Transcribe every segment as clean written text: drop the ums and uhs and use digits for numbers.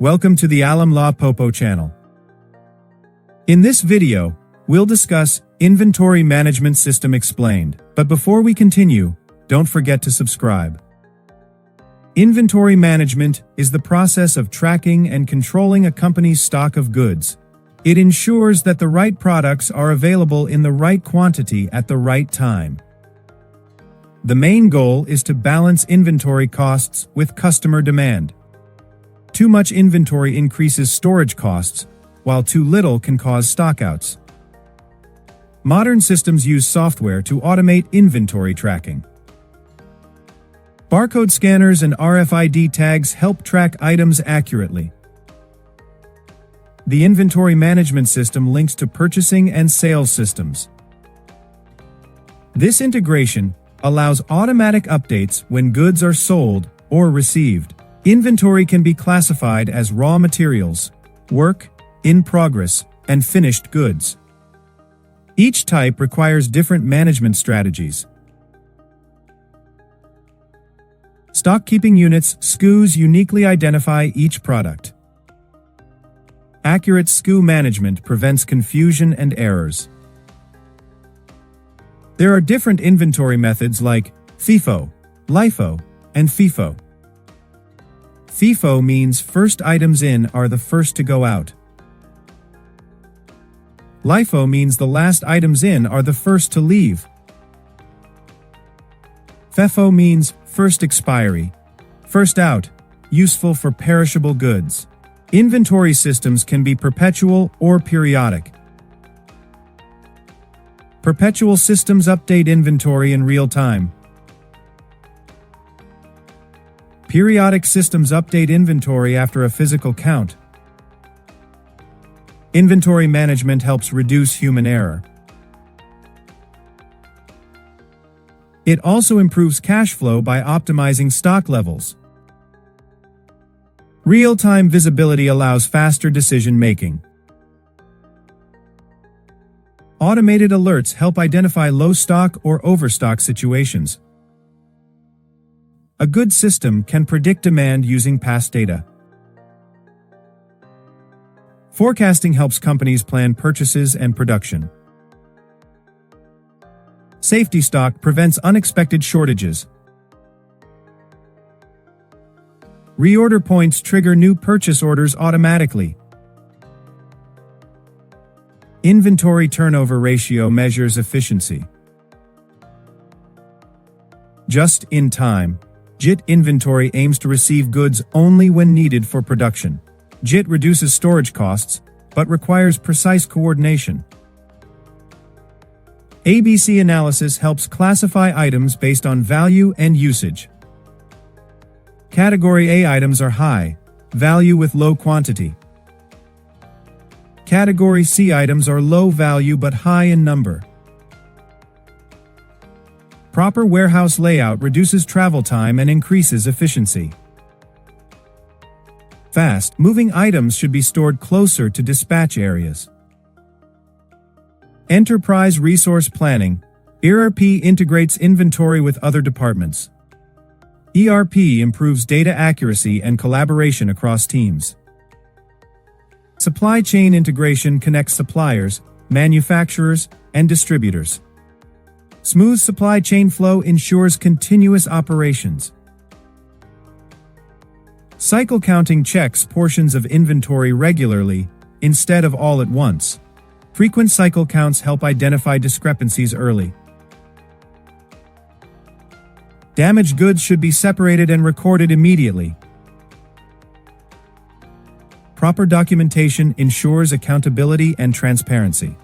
Welcome to the Lawe Popo channel. In this video, we'll discuss Inventory Management System Explained. But before we continue, don't forget to subscribe. Inventory management is the process of tracking and controlling a company's stock of goods. It ensures that the right products are available in the right quantity at the right time. The main goal is to balance inventory costs with customer demand. Too much inventory increases storage costs, while too little can cause stockouts. Modern systems use software to automate inventory tracking. Barcode scanners and RFID tags help track items accurately. The inventory management system links to purchasing and sales systems. This integration allows automatic updates when goods are sold or received. Inventory can be classified as raw materials, work, in progress, and finished goods. Each type requires different management strategies. Stock-keeping units (SKUs) uniquely identify each product. Accurate SKU management prevents confusion and errors. There are different inventory methods like FIFO, LIFO, and FIFO. FIFO means first items in are the first to go out. LIFO means the last items in are the first to leave. FIFO means first expiry, first out, useful for perishable goods. Inventory systems can be perpetual or periodic. Perpetual systems update inventory in real time. Periodic systems update inventory after a physical count. Inventory management helps reduce human error. It also improves cash flow by optimizing stock levels. Real-time visibility allows faster decision-making. Automated alerts help identify low stock or overstock situations. A good system can predict demand using past data. Forecasting helps companies plan purchases and production. Safety stock prevents unexpected shortages. Reorder points trigger new purchase orders automatically. Inventory turnover ratio measures efficiency. Just in time. JIT inventory aims to receive goods only when needed for production. JIT reduces storage costs, but requires precise coordination. ABC analysis helps classify items based on value and usage. Category A items are high value with low quantity. Category C items are low value but high in number. Proper warehouse layout reduces travel time and increases efficiency. Fast-moving items should be stored closer to dispatch areas. Enterprise resource planning. ERP integrates inventory with other departments. ERP improves data accuracy and collaboration across teams. Supply chain integration connects suppliers, manufacturers, and distributors. Smooth supply chain flow ensures continuous operations. Cycle counting checks portions of inventory regularly, instead of all at once. Frequent cycle counts help identify discrepancies early. Damaged goods should be separated and recorded immediately. Proper documentation ensures accountability and transparency.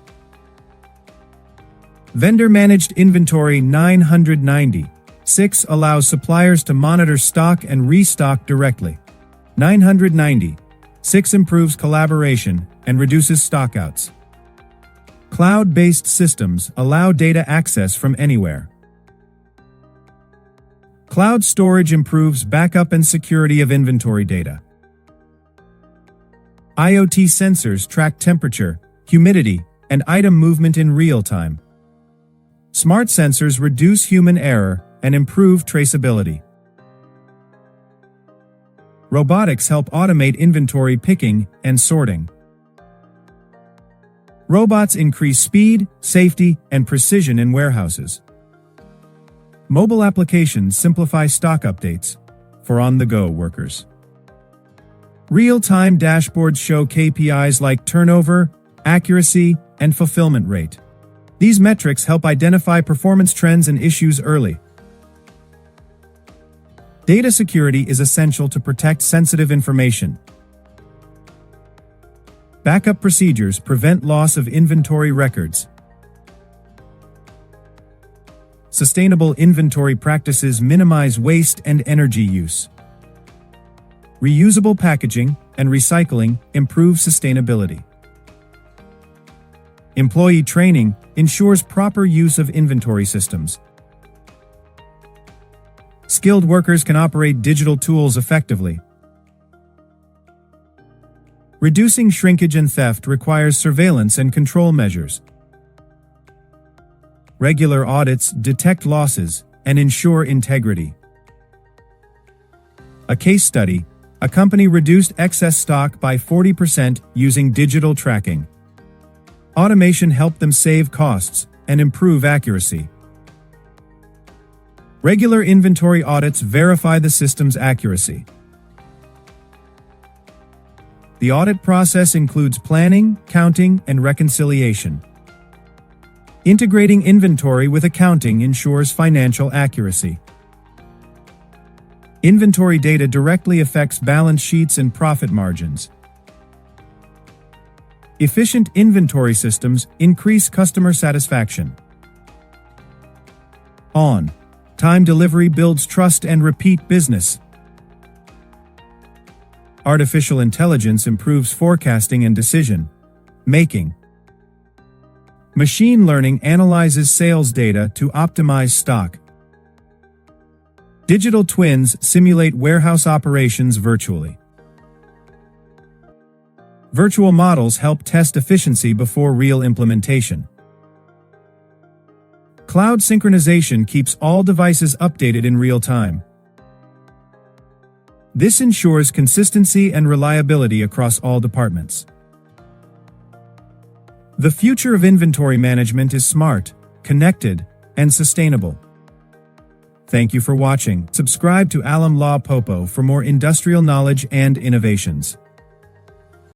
Vendor-managed inventory 996 allows suppliers to monitor stock and restock directly. 996 improves collaboration and reduces stockouts. Cloud-based systems allow data access from anywhere. Cloud storage improves backup and security of inventory data. IoT sensors track temperature, humidity, and item movement in real time. Smart sensors reduce human error and improve traceability. Robotics help automate inventory picking and sorting. Robots increase speed, safety, and precision in warehouses. Mobile applications simplify stock updates for on-the-go workers. Real-time dashboards show KPIs like turnover, accuracy, and fulfillment rate. These metrics help identify performance trends and issues early. Data security is essential to protect sensitive information. Backup procedures prevent loss of inventory records. Sustainable inventory practices minimize waste and energy use. Reusable packaging and recycling improve sustainability. Employee training ensures proper use of inventory systems. Skilled workers can operate digital tools effectively. Reducing shrinkage and theft requires surveillance and control measures. Regular audits detect losses and ensure integrity. A case study: a company reduced excess stock by 40% using digital tracking. Automation helped them save costs and improve accuracy. Regular inventory audits verify the system's accuracy. The audit process includes planning, counting, and reconciliation. Integrating inventory with accounting ensures financial accuracy. Inventory data directly affects balance sheets and profit margins. Efficient inventory systems increase customer satisfaction. On-time delivery builds trust and repeat business. Artificial intelligence improves forecasting and decision-making. Machine learning analyzes sales data to optimize stock. Digital twins simulate warehouse operations virtually. Virtual models help test efficiency before real implementation. Cloud synchronization keeps all devices updated in real time. This ensures consistency and reliability across all departments. The future of inventory management is smart, connected, and sustainable. Thank you for watching. Subscribe to Lawe Popo for more industrial knowledge and innovations.